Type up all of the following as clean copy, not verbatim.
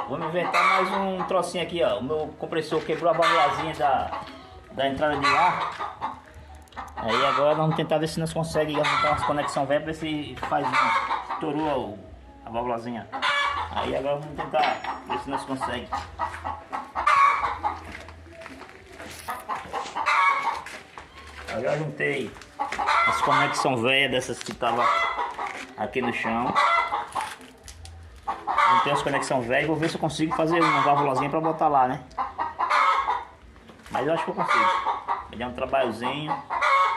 Vamos inventar mais um trocinho aqui, ó. O meu compressor quebrou a válvulazinha da entrada de ar. Aí agora vamos tentar ver se nós conseguimos arrancar umas conexão velha pra ver se faz um. Estourou a válvulazinha. Aí agora vamos tentar ver se nós conseguimos. Eu já juntei as conexão velha dessas que tava aqui no chão. Juntei as conexão velha e vou ver se eu consigo fazer uma válvulazinha pra botar lá, né? Mas eu acho que eu consigo. Vai dar um trabalhozinho.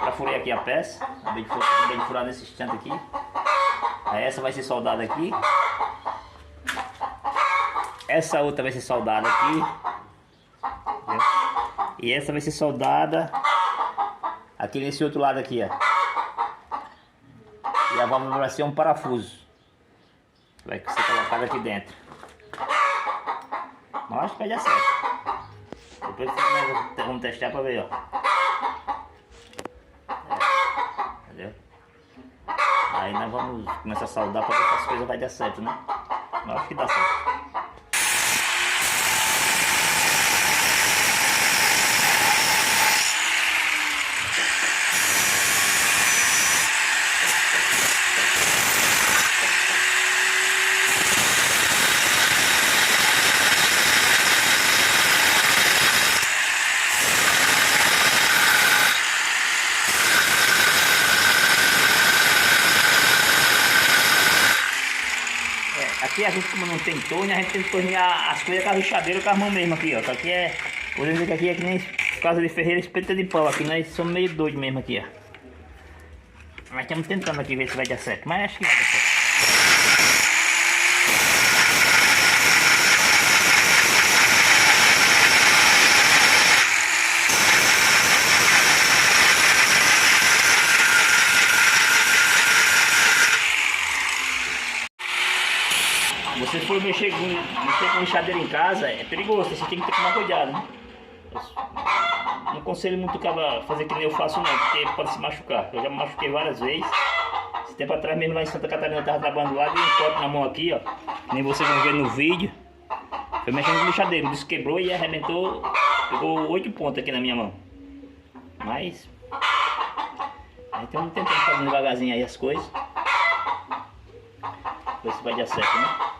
Pra furar aqui a peça. Acabei de furar nesse instante aqui. Aí essa vai ser soldada aqui. Essa outra vai ser soldada aqui. Entendeu? E essa vai ser soldada aqui nesse outro lado aqui, ó. E a válvula vai ser um parafuso. Vai ser colocado aqui dentro. Mas acho que vai dar certo. Depois vamos testar pra ver, ó. Entendeu? Aí nós vamos começar a soldar pra ver se as coisas vai dar certo, né? Mas acho que dá certo. Aqui a gente, como não tem torne, a gente tem que tornear as coisas com a lixadeira com as mãos mesmo aqui, ó. Que aqui é, podemos dizer que aqui é que nem casa de ferreira espeta de pau. Aqui nós somos meio doidos mesmo aqui, ó. Mas estamos tentando aqui ver se vai dar certo, mas acho que vai dar certo. Se você for mexer com lixadeira em casa, é perigoso, você tem que tomar cuidado, né? Não aconselho muito o cara fazer que nem eu faço não, porque pode se machucar. Eu já me machuquei várias vezes. Esse tempo atrás mesmo lá em Santa Catarina eu estava trabalhando lá, dei um corte na mão aqui, ó. Nem vocês vão ver no vídeo. Foi mexendo com lixadeira, o disco quebrou e arrebentou, pegou 8 pontos aqui na minha mão. Mas aí estamos tentando fazer devagarzinho aí as coisas. Ver se vai dar certo, né?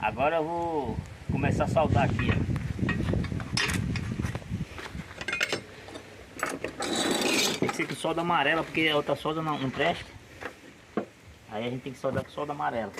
Agora eu vou começar a soldar aqui, ó. Tem que ser com solda amarela, porque a outra solda não presta. Aí a gente tem que soldar com solda amarela.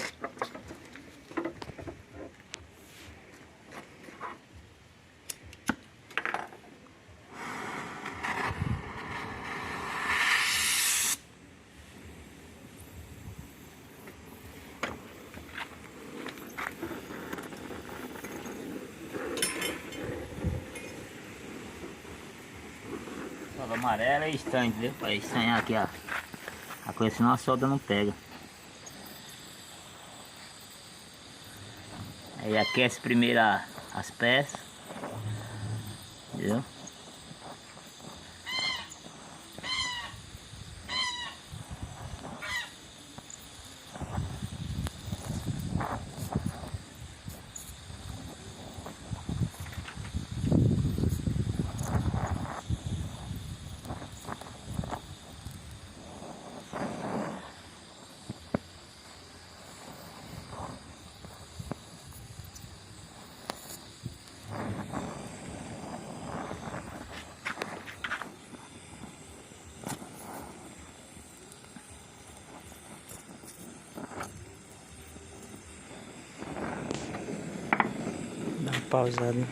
Solda amarela e estanho, entendeu? Para estanhar aqui a coisa, senão a solda não pega. Aí aquece primeiro as peças, entendeu? Dá uma pausada, hein?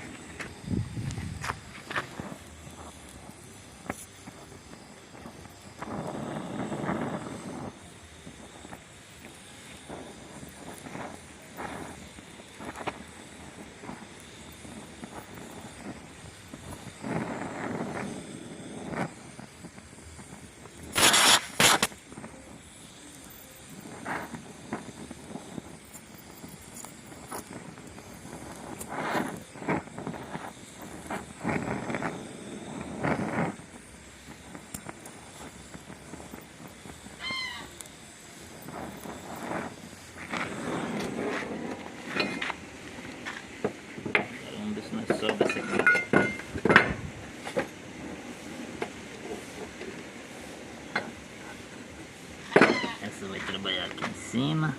trabalhar aqui em cima.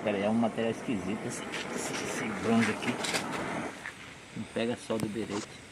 É um material esquisito esse bronze aqui. Não pega solda direito.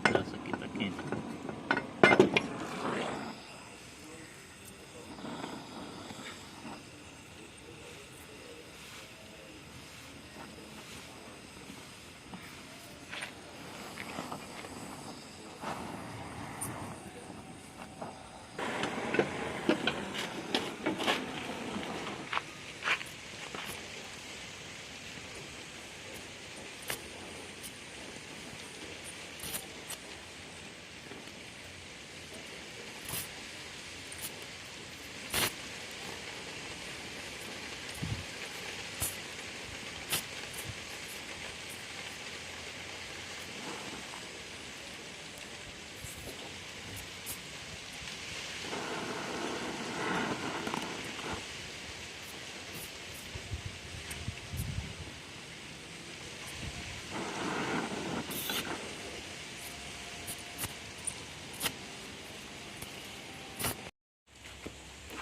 Essa aqui tá quente.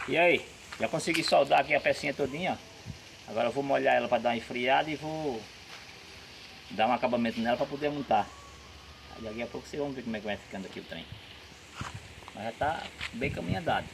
E aí, já consegui soldar aqui a pecinha todinha, ó. Agora eu vou molhar ela para dar uma esfriada e vou dar um acabamento nela para poder montar. Aí daqui a pouco vocês vão ver como é que vai ficando aqui o trem. Mas já tá bem caminho andado.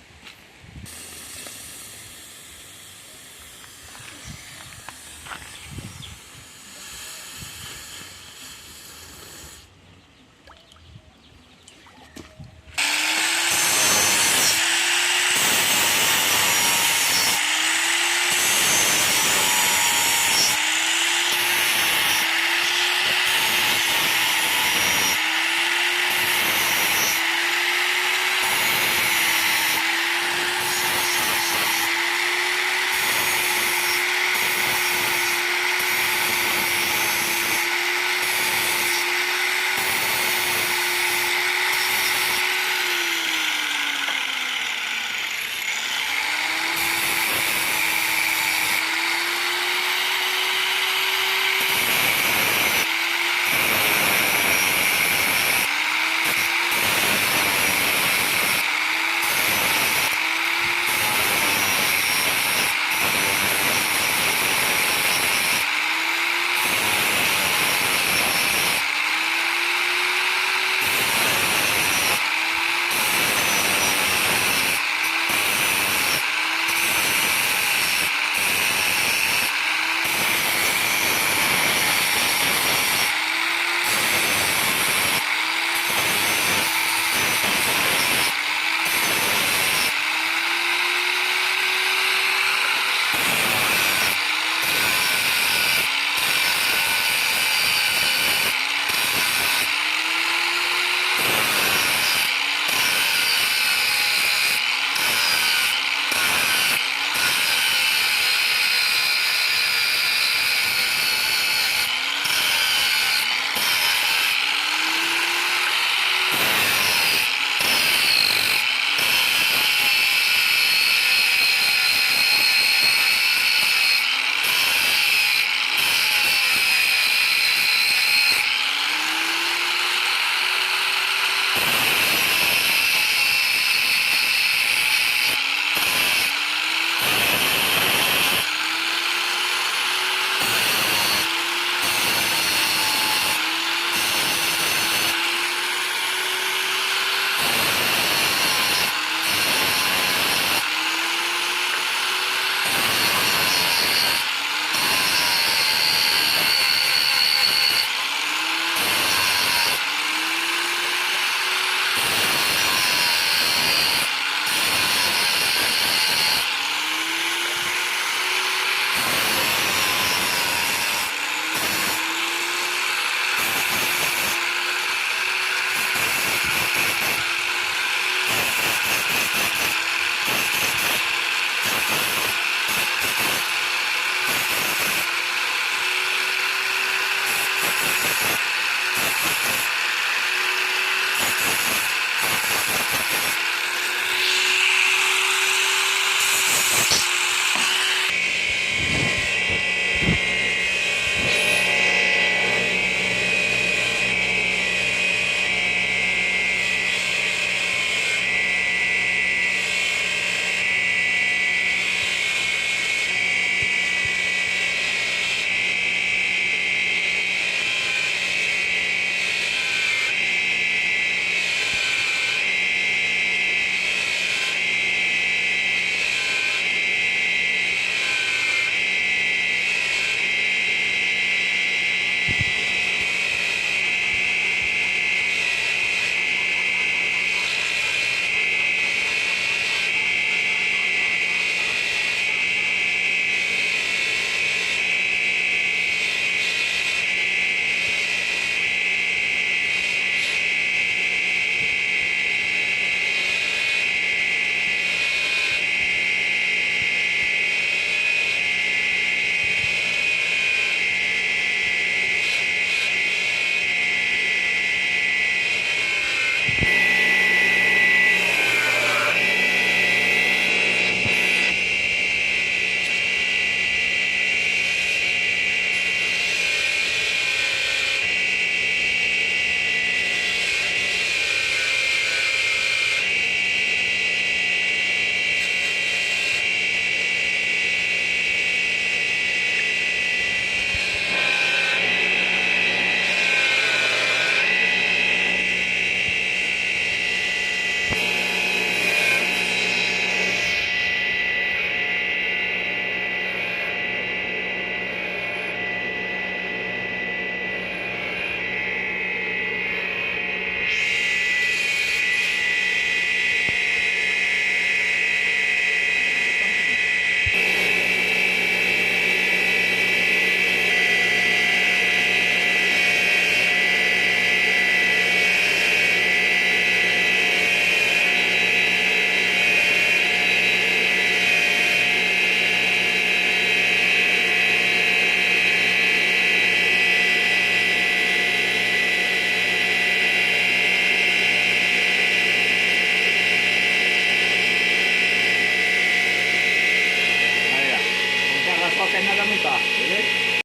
pra Fernanda não tá, beleza?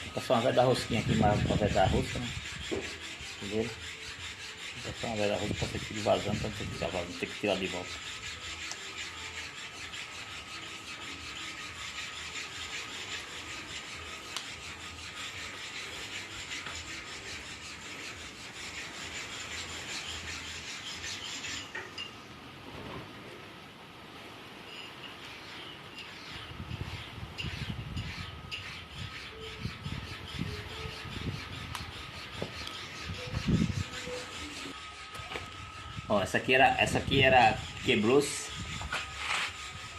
Vou passar uma vez da rosquinha aqui, mais uma vez da rosca, né? Beleza? Vou passar uma vez da rosca pra você ir vazando, pra você ficar vazando, tem que tirar de volta. Ó, essa aqui era quebrou-se.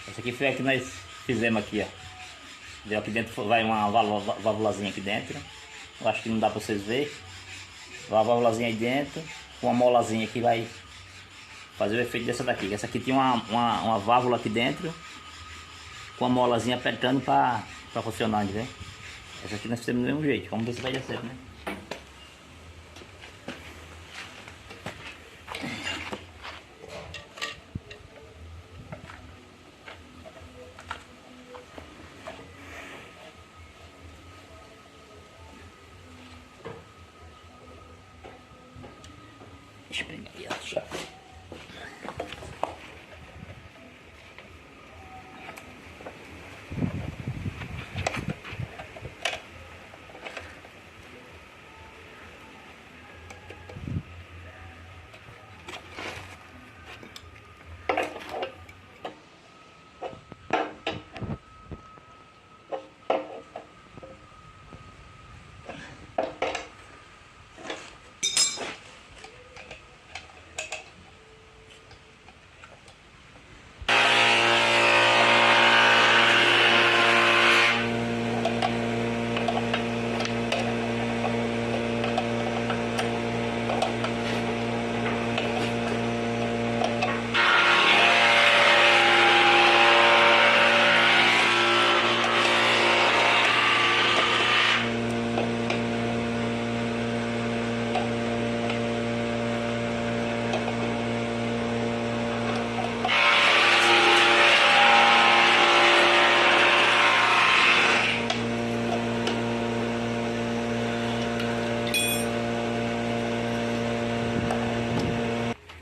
Essa aqui foi a que nós fizemos aqui, ó. Deu aqui dentro, vai uma válvulazinha aqui dentro. Eu acho que não dá pra vocês verem. Vai uma válvulazinha aí dentro, com uma molazinha que vai fazer o efeito dessa daqui. Essa aqui tinha uma válvula aqui dentro, com a molazinha apertando pra funcionar, entendeu? Essa aqui nós fizemos do mesmo jeito. Vamos ver se vai dar certo, né? Deixa eu pegar aí a chave.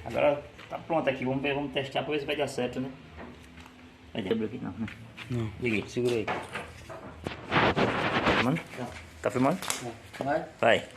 Agora tá pronto aqui, vamos ver, vamos testar pra ver se vai dar certo, né? Vai dar aqui não, né? Não. Liga aí, segura aí. Tá filmando? Tá filmando? Vai. Vai.